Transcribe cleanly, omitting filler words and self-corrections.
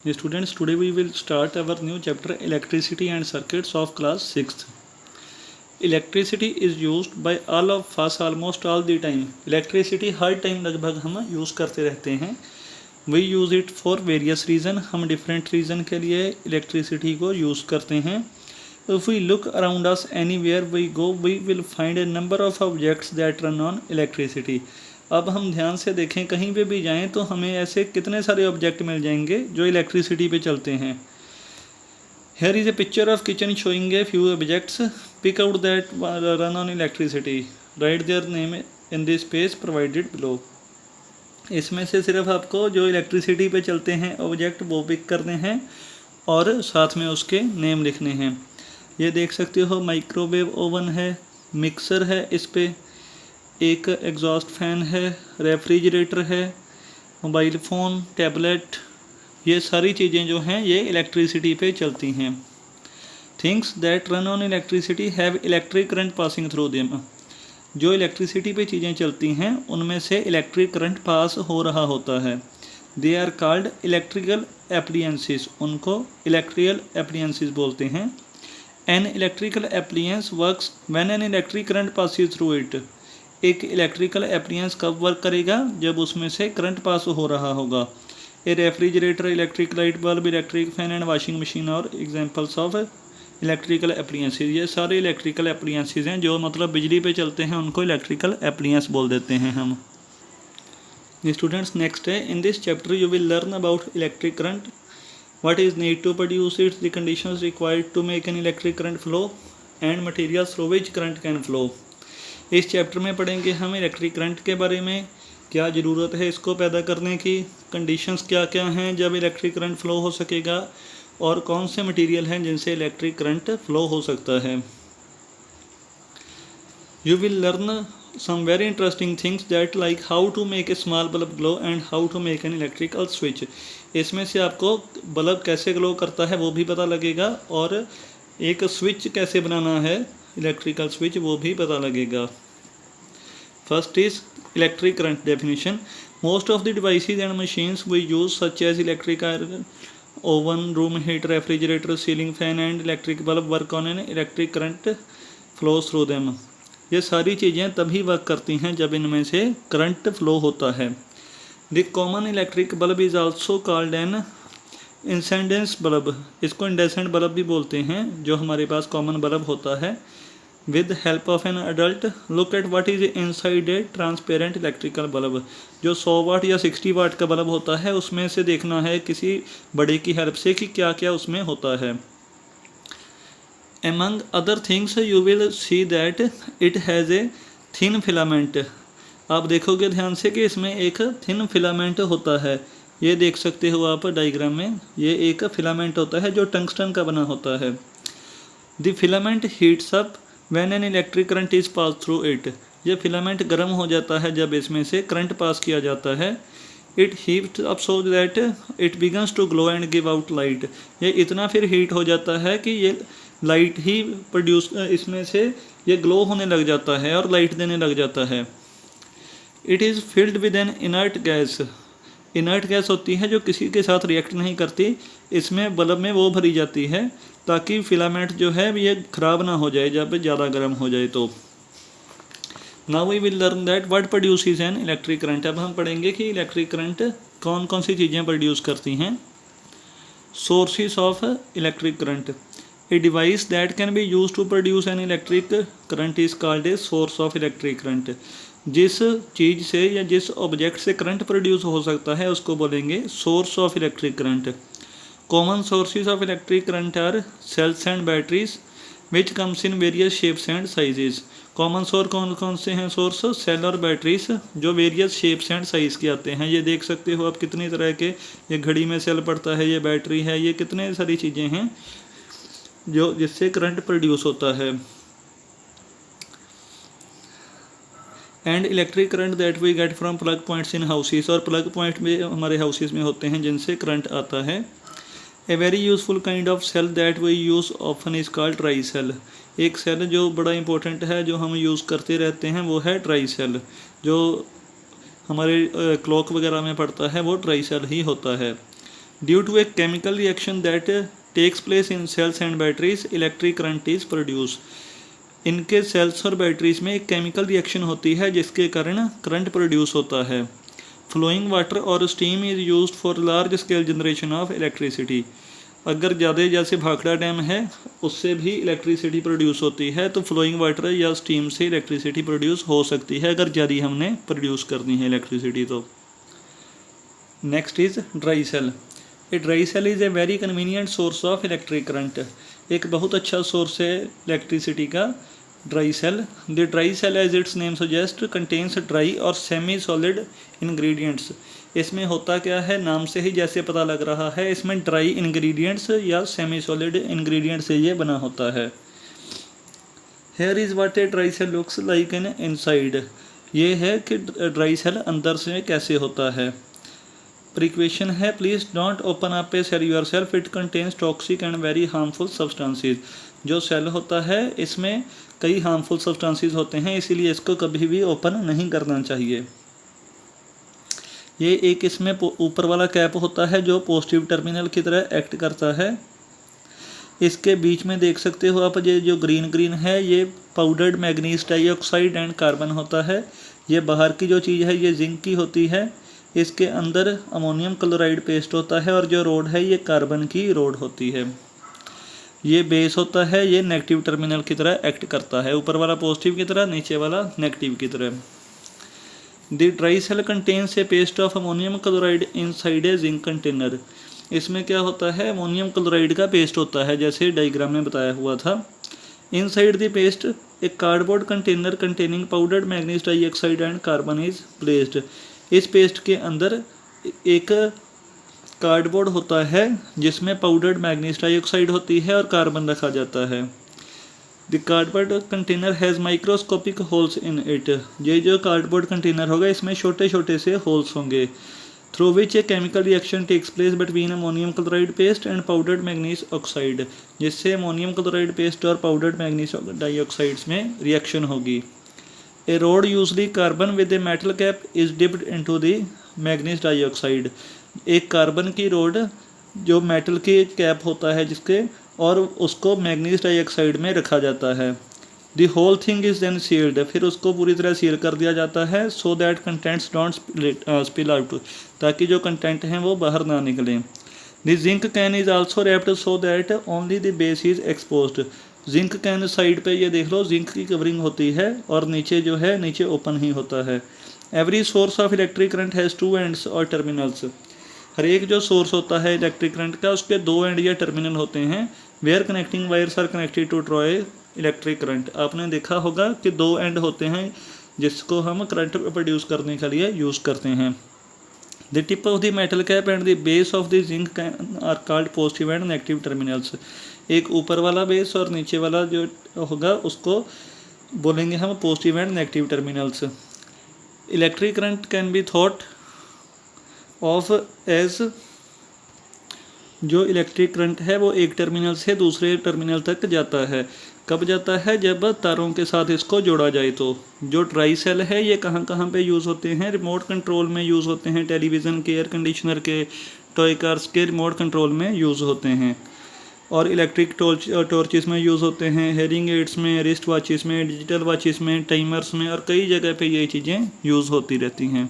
Students, today we will start our new chapter Electricity and Circuits of class 6th. Electricity is used by all of us almost all the time. Electricity her time लगभग हम use करते रहते हैं. We use it for various reason. हम different reason के लिए electricity को use करते हैं. If we look around us anywhere we go, we will find a number of objects that run on electricity. अब हम ध्यान से देखें, कहीं पे भी जाएं तो हमें ऐसे कितने सारे ऑब्जेक्ट मिल जाएंगे जो इलेक्ट्रिसिटी पे चलते हैं. Here is a picture of kitchen showing a few objects. Pick out that run on electricity. Write their name in the space provided below. इसमें से सिर्फ आपको जो इलेक्ट्रिसिटी पे चलते हैं ऑब्जेक्ट वो पिक करने हैं और साथ में उसके नेम लिखने हैं. ये देख सकते हो माइक्रोवेव ओवन है, मिक्सर है, इस पे एक एग्जॉस्ट फैन है, रेफ्रिजरेटर है, मोबाइल फ़ोन, टैबलेट, ये सारी चीज़ें जो हैं ये इलेक्ट्रिसिटी पे चलती हैं. Things that run on electricity have electric current passing through them. जो इलेक्ट्रिसिटी पे चीज़ें चलती हैं उनमें से इलेक्ट्रिक करंट पास हो रहा होता है. They are called electrical appliances. उनको इलेक्ट्रिकल एप्लियंसेस बोलते हैं. An electrical appliance works when an electric current passes through it. एक इलेक्ट्रिकल एप्लियंस कब वर्क करेगा? जब उसमें से करंट पास हो रहा होगा. A refrigerator, electric light bulb, electric fan and washing machine are examples of electrical appliances. ये सारे इलेक्ट्रिकल एप्लियंसेस हैं जो मतलब बिजली पे चलते हैं, उनको इलेक्ट्रिकल एप्लियंस बोल देते हैं हम. स्टूडेंट्स, नेक्स्ट है, in this chapter you will learn about electric current, what is need to produce it, the conditions required to make an electric current flow and materials through which current can flow. इस chapter में पढ़ेंगे हम electric current के बारे में, क्या ज़रूरत है इसको पैदा करने की, कंडीशंस क्या क्या हैं जब इलेक्ट्रिक करंट फ़्लो हो सकेगा, और कौन से मटेरियल हैं जिनसे इलेक्ट्रिक करंट फ़्लो हो सकता है. You will learn some very interesting things that like how to make a small bulb glow and how to make an electrical switch. इसमें से आपको बल्ब कैसे ग्लो करता है वो भी पता लगेगा और एक स्विच कैसे बनाना है, इलेक्ट्रिकल स्विच, वो भी पता लगेगा. First is electric current definition. Most of the devices and machines we use such as electric iron, oven, room heater, refrigerator, ceiling fan and electric bulb work on an electric current flows through them. ये सारी चीज़ें तभी work करती हैं जब इनमें से current flow होता है. The common electric bulb is also called an incandescent bulb. इसको इंडेसेंट बल्ब भी बोलते हैं, जो हमारे पास कॉमन बल्ब होता है. With help of an adult look at what is inside a transparent electrical bulb. जो 100 वाट या 60 वाट का बल्ब होता है उसमें से देखना है किसी बड़े की हेल्प से कि क्या क्या उसमें होता है. Among other things you will see that it has a thin filament. आप देखोगे ध्यान से कि इसमें एक थिन फिलामेंट होता है. ये देख सकते हो आप डायग्राम में, ये एक फिलामेंट होता है जो टंगस्टन का बना होता है. The filament heats up when an electric current is pass through it. ये फिलामेंट गर्म हो जाता है जब इसमें से करंट पास किया जाता है. It heats up so that it begins to glow and give out light. ये इतना फिर हीट हो जाता है कि ये लाइट ही प्रोड्यूस, इसमें से ये ग्लो होने लग जाता है और लाइट देने लग जाता है. It is filled with N inert gas. Inert gas होती है जो किसी के साथ रिएक्ट नहीं करती, इसमें बल्ब में वो भरी जाती है ताकि फिलामेंट जो है ये ख़राब ना हो जाए जब ज़्यादा गर्म हो जाए तो. Now we will learn that what produces an electric current. अब हम पढ़ेंगे कि इलेक्ट्रिक करंट कौन कौन सी चीज़ें प्रोड्यूस करती हैं. Sources of electric current. A device that can be use to produce an electric current is called a source of electric current. जिस चीज़ से या जिस ऑब्जेक्ट से करंट प्रोड्यूस हो सकता है उसको बोलेंगे source of electric current. Common sources of electric current are cells and batteries which comes in various shapes and sizes. Common source कौन कौन से हैं सोर्स? सेल और बैटरीज, जो वेरियस शेप्स एंड साइज़ के आते हैं. ये देख सकते हो आप कितनी तरह के, ये घड़ी में सेल पड़ता है, ये बैटरी है, ये कितने सारी चीज़ें हैं जो जिससे करंट प्रोड्यूस होता है. And electric current that we get from plug points in houses. और प्लग पॉइंट में हमारे हाउसेस में होते हैं जिनसे करंट आता है. A very useful kind of cell that we use often is called dry cell. एक सेल जो बड़ा इंपॉर्टेंट है जो हम यूज़ करते रहते हैं वो है ट्राई सेल. जो हमारे क्लॉक वगैरह में पड़ता है वो ट्राई सेल ही होता है. Due to a chemical reaction that takes place in cells and batteries electric current is produce. इनके सेल्स और बैटरीज में एक केमिकल रिएक्शन होती है जिसके कारण करंट प्रोड्यूस होता है। फ्लोइंग वाटर और steam is used for large scale generation of electricity. अगर ज़्यादा जैसे भाखड़ा डैम है उससे भी इलेक्ट्रिसिटी प्रोड्यूस होती है, तो फ्लोइंग वाटर या स्टीम से इलेक्ट्रिसिटी प्रोड्यूस हो सकती है अगर ज़्यादा हमने प्रोड्यूस करनी है इलेक्ट्रिसिटी तो। Next is dry cell. A dry cell is a very convenient source of electric current. एक बहुत अच्छा सोर्स है इलेक्ट्रिसिटी का dry cell. The dry cell as its name suggest contains dry और सेमी सॉलिड इंग्रेडिएंट्स। इसमें होता क्या है, नाम से ही जैसे पता लग रहा है, इसमें ड्राई इंग्रेडिएंट्स या सेमी सॉलिड इंग्रेडिएंट्स से ये बना होता है। Here is what a dry cell looks like in inside. ये है कि ड्राई सेल अंदर से कैसे होता है। प्रिक्वेशन है, please don't open up A sell your self, it contains toxic and very harmful substances. जो सेल होता है इसमें कई हार्मफुल सब्सटेंसेस होते हैं, इसीलिए इसको कभी भी ओपन नहीं करना चाहिए। ये एक इसमें ऊपर वाला कैप होता है जो पॉजिटिव टर्मिनल की तरह एक्ट करता है। इसके बीच में देख सकते हो आप, ये जो ग्रीन ग्रीन है ये powdered manganese dioxide and carbon होता है। ये बाहर की जो चीज़ है ये जिंक की होती है। इसके अंदर अमोनियम क्लोराइड पेस्ट होता है और जो रोड है ये कार्बन की रोड होती है। ये बेस होता है, ये नेगेटिव टर्मिनल की तरह एक्ट करता है, ऊपर वाला पॉजिटिव की तरह, नीचे वाला नेगेटिव की तरह। The dry cell contains a paste of ammonium chloride inside a zinc container. इसमें क्या होता है, अमोनियम क्लोराइड का पेस्ट होता है जैसे डायग्राम में बताया हुआ था। Inside the paste A cardboard container containing powdered manganese dioxide and carbon is placed. इस पेस्ट के अंदर एक कार्डबोर्ड होता है जिसमें पाउडर्ड मैग्नीज डाइऑक्साइड होती है और कार्बन रखा जाता है। The cardboard container has microscopic holes in it. ये जो कार्डबोर्ड कंटेनर होगा इसमें छोटे छोटे से होल्स होंगे, through which a chemical reaction takes place between ammonium chloride paste and powdered manganese oxide. जिससे अमोनियम क्लोराइड पेस्ट और पाउडर्ड मैग्नीज डाइऑक्साइड्स में रिएक्शन होगी। A rod usually carbon with a metal cap is dipped into the manganese dioxide. एक carbon की rod जो metal की cap होता है जिसके, और उसको मैग्नीज डाइऑक्साइड में रखा जाता है। The whole thing is then sealed. फिर उसको पूरी तरह सील कर दिया जाता है, so that contents don't spill out, ताकि जो कंटेंट हैं वो बाहर ना निकलें। The zinc can is also wrapped so that only the base is exposed. Zinc can side पे ये देख लो जिंक की कवरिंग होती है और नीचे जो है नीचे ओपन ही होता है। Every source of electric current has two ends और टर्मिनल्स। हर एक जो सोर्स होता है इलेक्ट्रिक करंट का उसके दो एंड या टर्मिनल होते हैं। Where connecting wires are connected to draw electric current. आपने देखा होगा कि दो एंड होते हैं जिसको हम करंट प्रोड्यूस करने के लिए यूज़ करते हैं। The tip of the metal cap and the base of the zinc are called positive and negative terminals. एक ऊपर वाला बेस और नीचे वाला जो होगा उसको बोलेंगे हम positive and negative terminals. Electric current can be thought of as, जो इलेक्ट्रिक करंट है वो एक टर्मिनल से दूसरे टर्मिनल तक जाता है। कब जाता है, जब तारों के साथ इसको जोड़ा जाए। तो जो ड्राई सेल है ये कहाँ कहाँ पे यूज़ होते हैं, रिमोट कंट्रोल में यूज़ होते हैं, टेलीविज़न के, एयर कंडीशनर के, टॉय कार्स के रिमोट कंट्रोल में यूज़ होते हैं, और इलेक्ट्रिक टॉर्चेस में यूज़ होते हैं, हेयरिंग एड्स में, रिस्ट वॉचेस में, डिजिटल वॉचेस में, टाइमर्स में, और कई जगह पे ये चीज़ें यूज़ होती रहती हैं।